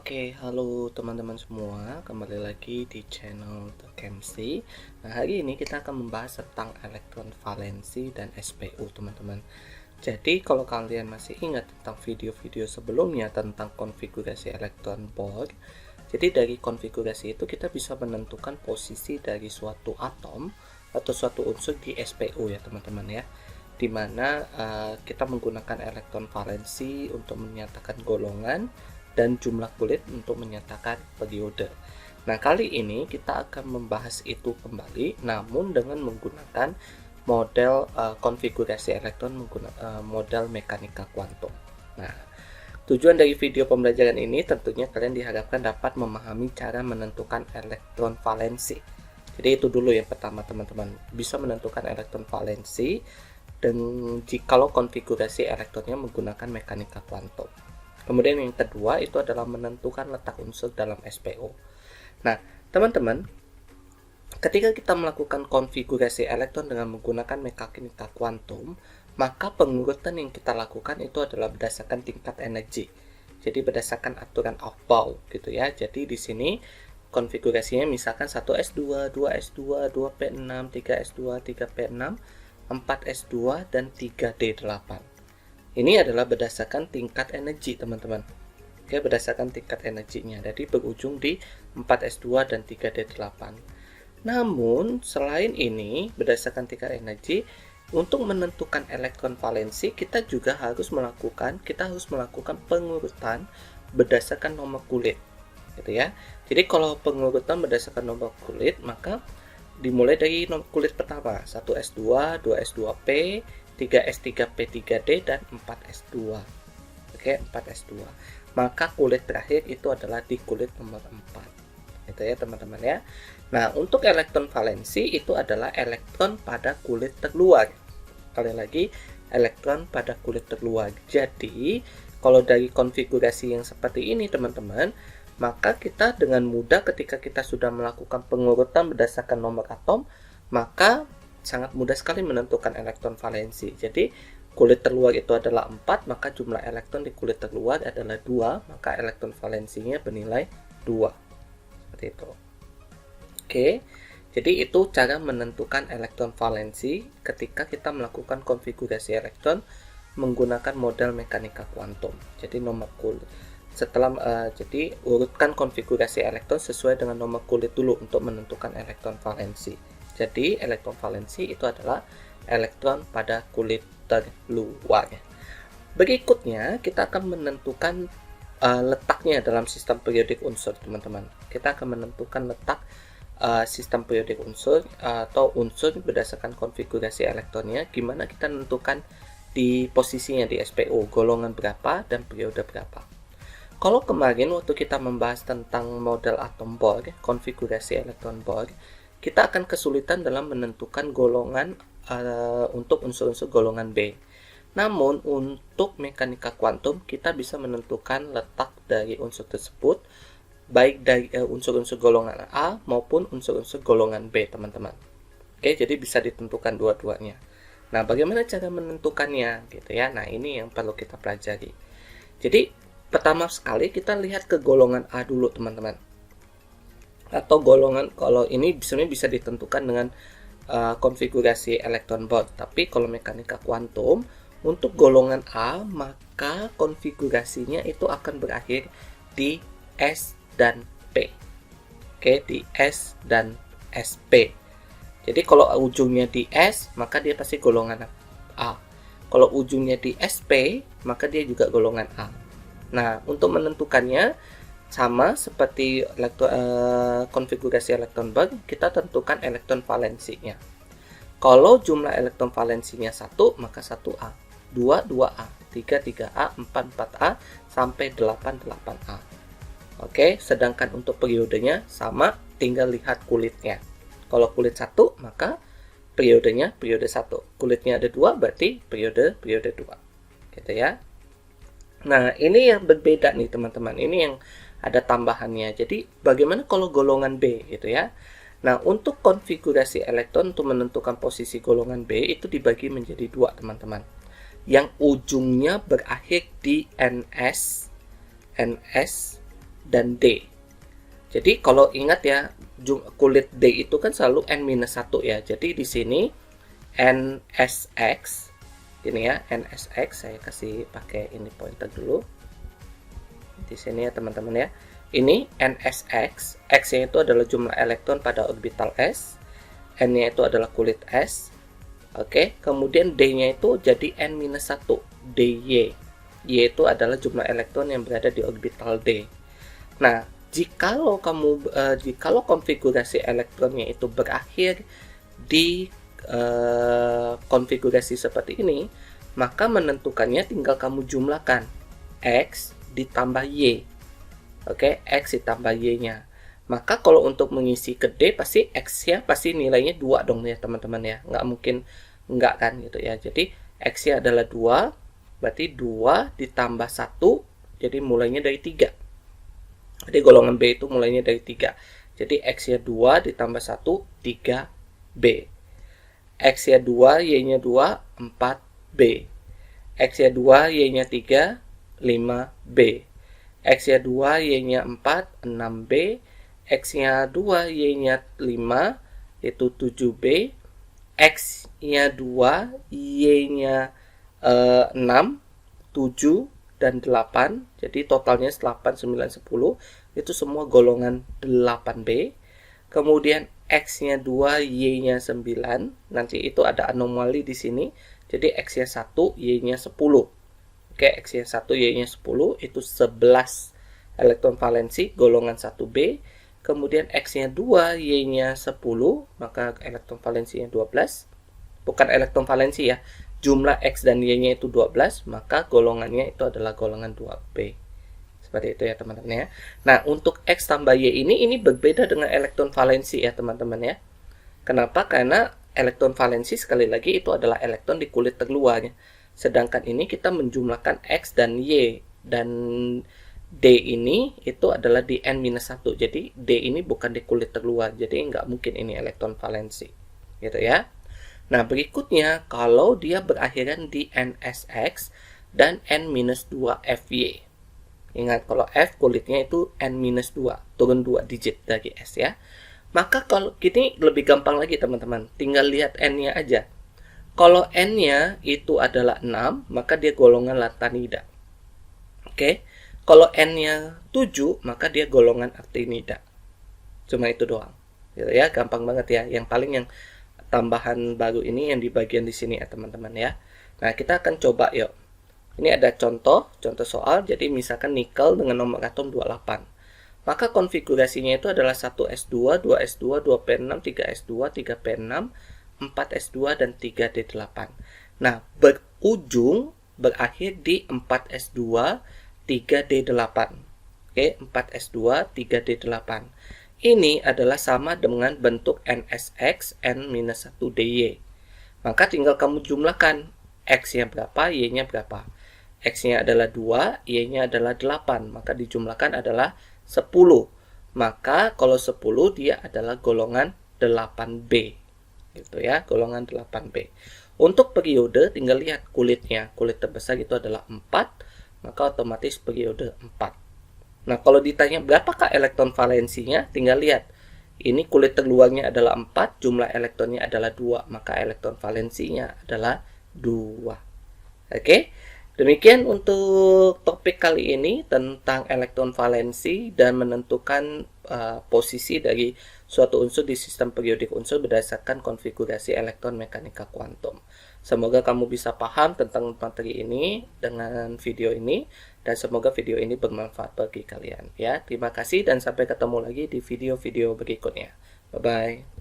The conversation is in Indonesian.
Oke, halo teman-teman semua, kembali lagi di channel The Chemistry. Nah, hari ini kita akan membahas tentang elektron valensi dan SPU, teman-teman. Jadi, kalau kalian masih ingat tentang video-video sebelumnya tentang konfigurasi elektron Bohr, jadi dari konfigurasi itu kita bisa menentukan posisi dari suatu atom atau suatu unsur di SPU ya, teman-teman ya. Dimana kita menggunakan elektron valensi untuk menyatakan golongan dan jumlah kulit untuk menyatakan periode. Nah, kali ini kita akan membahas itu kembali, namun dengan menggunakan model konfigurasi elektron menggunakan model mekanika kuantum. Nah, tujuan dari video pembelajaran ini tentunya kalian diharapkan dapat memahami cara menentukan elektron valensi. Jadi itu dulu yang pertama, teman-teman, bisa menentukan elektron valensi dan jikalau konfigurasi elektronnya menggunakan mekanika kuantum. Kemudian yang kedua itu adalah menentukan letak unsur dalam SPU. Nah, teman-teman, ketika kita melakukan konfigurasi elektron dengan menggunakan mekanika kuantum, maka pengurutan yang kita lakukan itu adalah berdasarkan tingkat energi. Jadi berdasarkan aturan Aufbau gitu ya. Jadi di sini konfigurasinya misalkan 1s2, 2s2, 2p6, 3s2, 3p6, 4s2 dan 3d8. Ini adalah berdasarkan tingkat energi, teman-teman. Oke, berdasarkan tingkat energinya. Jadi berujung di 4s2 dan 3d8. Namun, selain ini, berdasarkan tingkat energi, untuk menentukan elektron valensi, kita harus melakukan pengurutan berdasarkan nomor kulit. Gitu ya. Jadi kalau pengurutan berdasarkan nomor kulit, maka dimulai dari nomor kulit pertama, 1s2, 2s2p, 3s3p3d dan 4s2. Oke, 4s2. Maka kulit terakhir itu adalah di kulit nomor 4. Itu ya, teman-teman ya. Nah, untuk elektron valensi itu adalah elektron pada kulit terluar. Sekali lagi, elektron pada kulit terluar. Jadi, kalau dari konfigurasi yang seperti ini, teman-teman, maka kita dengan mudah ketika kita sudah melakukan pengurutan berdasarkan nomor atom, maka sangat mudah sekali menentukan elektron valensi. Jadi kulit terluar itu adalah 4, maka jumlah elektron di kulit terluar adalah 2, maka elektron valensinya bernilai 2. Seperti itu. Oke. Jadi itu cara menentukan elektron valensi ketika kita melakukan konfigurasi elektron menggunakan model mekanika kuantum. Jadi nomor kulit. Jadi urutkan konfigurasi elektron sesuai dengan nomor kulit dulu untuk menentukan elektron valensi. Jadi elektron valensi itu adalah elektron pada kulit terluar. Berikutnya kita akan menentukan letaknya dalam sistem periodik unsur, teman-teman. Kita akan menentukan letak sistem periodik unsur atau unsur berdasarkan konfigurasi elektronnya. Gimana kita menentukan di posisinya di SPU, golongan berapa dan periode berapa. Kalau kemarin waktu kita membahas tentang model atom Bohr, konfigurasi elektron Bohr, kita akan kesulitan dalam menentukan golongan untuk unsur-unsur golongan B. Namun untuk mekanika kuantum kita bisa menentukan letak dari unsur tersebut baik dari unsur-unsur golongan A maupun unsur-unsur golongan B, teman-teman. Oke, jadi bisa ditentukan dua-duanya. Nah, bagaimana cara menentukannya gitu ya? Nah, ini yang perlu kita pelajari. Jadi pertama sekali kita lihat ke golongan A dulu, teman-teman. Atau golongan, kalau ini sebenarnya bisa ditentukan dengan konfigurasi elektron Bohr, tapi kalau mekanika kuantum untuk golongan A maka konfigurasinya itu akan berakhir di S dan P. Oke, di S dan SP. Jadi kalau ujungnya di S maka dia pasti golongan A. Kalau ujungnya di SP maka dia juga golongan A. Nah, untuk menentukannya sama seperti konfigurasi elektron Bohr, kita tentukan elektron valensinya. Kalau jumlah elektron valensinya 1, maka 1A, 2, 2A, 3, 3A, 4, 4A, sampai 8, 8A. Oke, sedangkan untuk periodenya sama, tinggal lihat kulitnya. Kalau kulit 1, maka periodenya periode 1. Kulitnya ada 2, berarti periode 2. Gitu ya. Nah, ini yang berbeda nih, teman-teman. Ini yang ada tambahannya. Jadi bagaimana kalau golongan B gitu ya. Nah, untuk konfigurasi elektron untuk menentukan posisi golongan B itu dibagi menjadi 2, teman-teman. Yang ujungnya berakhir di NS dan D. Jadi kalau ingat ya, kulit D itu kan selalu N-1 ya. Jadi di sini NSX, ini ya, NSX, saya kasih pakai ini pointer dulu. Di sini ya teman-teman ya. Ini NSX, X-nya itu adalah jumlah elektron pada orbital S, N-nya itu adalah kulit S. Oke, kemudian D-nya itu jadi N-1, DY. Y itu adalah jumlah elektron yang berada di orbital D. Nah, jikalau konfigurasi elektronnya itu berakhir di konfigurasi seperti ini, maka menentukannya tinggal kamu jumlahkan X ditambah Y. Oke, X ditambah Y-nya. Maka kalau untuk mengisi ke D, pasti X-nya pasti nilainya 2 dong ya teman-teman ya. Nggak mungkin nggak kan gitu ya. Jadi X-nya adalah 2, berarti 2 ditambah 1, jadi mulainya dari 3. Jadi golongan B itu mulainya dari 3. Jadi X-nya 2 ditambah 1, 3B. X-nya 2, Y-nya 2, 4B. X-nya 2, Y-nya 3, 5B. X-nya 2, Y-nya 4, 6B. X-nya 2, Y-nya 5, itu 7B. X-nya 2, Y-nya 6, 7, dan 8. Jadi totalnya 8, 9, 10. Itu semua golongan 8B. Kemudian X-nya 2, Y-nya 9. Nanti itu ada anomali di sini. Jadi X-nya 1, Y-nya 10. Oke, X-nya 1, Y-nya 10. Itu 11 elektron valensi golongan 1B. Kemudian X-nya 2, Y-nya 10, maka elektron valensinya 12. Bukan elektron valensi ya, jumlah X dan Y-nya itu 12, maka golongannya itu adalah golongan 2B. Seperti itu ya teman-teman ya. Nah, untuk X tambah Y ini berbeda dengan elektron valensi ya teman-teman ya. Kenapa? Karena elektron valensi sekali lagi itu adalah elektron di kulit terluarnya. Sedangkan ini kita menjumlahkan X dan Y, dan D ini itu adalah di N-1. Jadi D ini bukan di kulit terluar. Jadi nggak mungkin ini elektron valensi. Gitu ya. Nah, berikutnya kalau dia berakhiran di NSX dan N-2 FY. Ingat, kalau F kulitnya itu N-2, turun 2 digit dari S ya. Maka kalau gini lebih gampang lagi teman-teman. Tinggal lihat N-nya aja. Kalau N-nya itu adalah 6, maka dia golongan lantanida. Oke. Kalau N-nya 7, maka dia golongan aktinida. Cuma itu doang. Gitu ya, gampang banget ya. Yang paling yang tambahan baru ini yang di bagian di sini ya teman-teman ya. Nah, kita akan coba yuk. Ini ada contoh soal. Jadi misalkan nikel dengan nomor atom 28. Maka konfigurasinya itu adalah 1s2, 2s2, 2p6, 3s2, 3p6, 4s2 dan 3d8. Nah, berakhir di 4s2, 3d8. Oke, 4s2, 3d8. Ini adalah sama dengan bentuk NSX N-1DY. Maka tinggal kamu jumlahkan X-nya berapa, Y-nya berapa. X-nya adalah 2, Y-nya adalah 8. Maka dijumlahkan adalah 10. Maka kalau 10 dia adalah golongan 8B. Gitu ya, golongan 8B. Untuk periode tinggal lihat kulitnya. Kulit terbesar itu adalah 4. Maka otomatis periode 4. Nah, kalau ditanya berapakah elektron valensinya, tinggal lihat. Ini kulit terluarnya adalah 4, jumlah elektronnya adalah 2, maka elektron valensinya adalah 2. Oke, demikian untuk topik kali ini tentang elektron valensi dan menentukan posisi dari suatu unsur di sistem periodik unsur berdasarkan konfigurasi elektron mekanika kuantum. Semoga kamu bisa paham tentang materi ini dengan video ini, dan semoga video ini bermanfaat bagi kalian ya. Terima kasih dan sampai ketemu lagi di video-video berikutnya. Bye bye.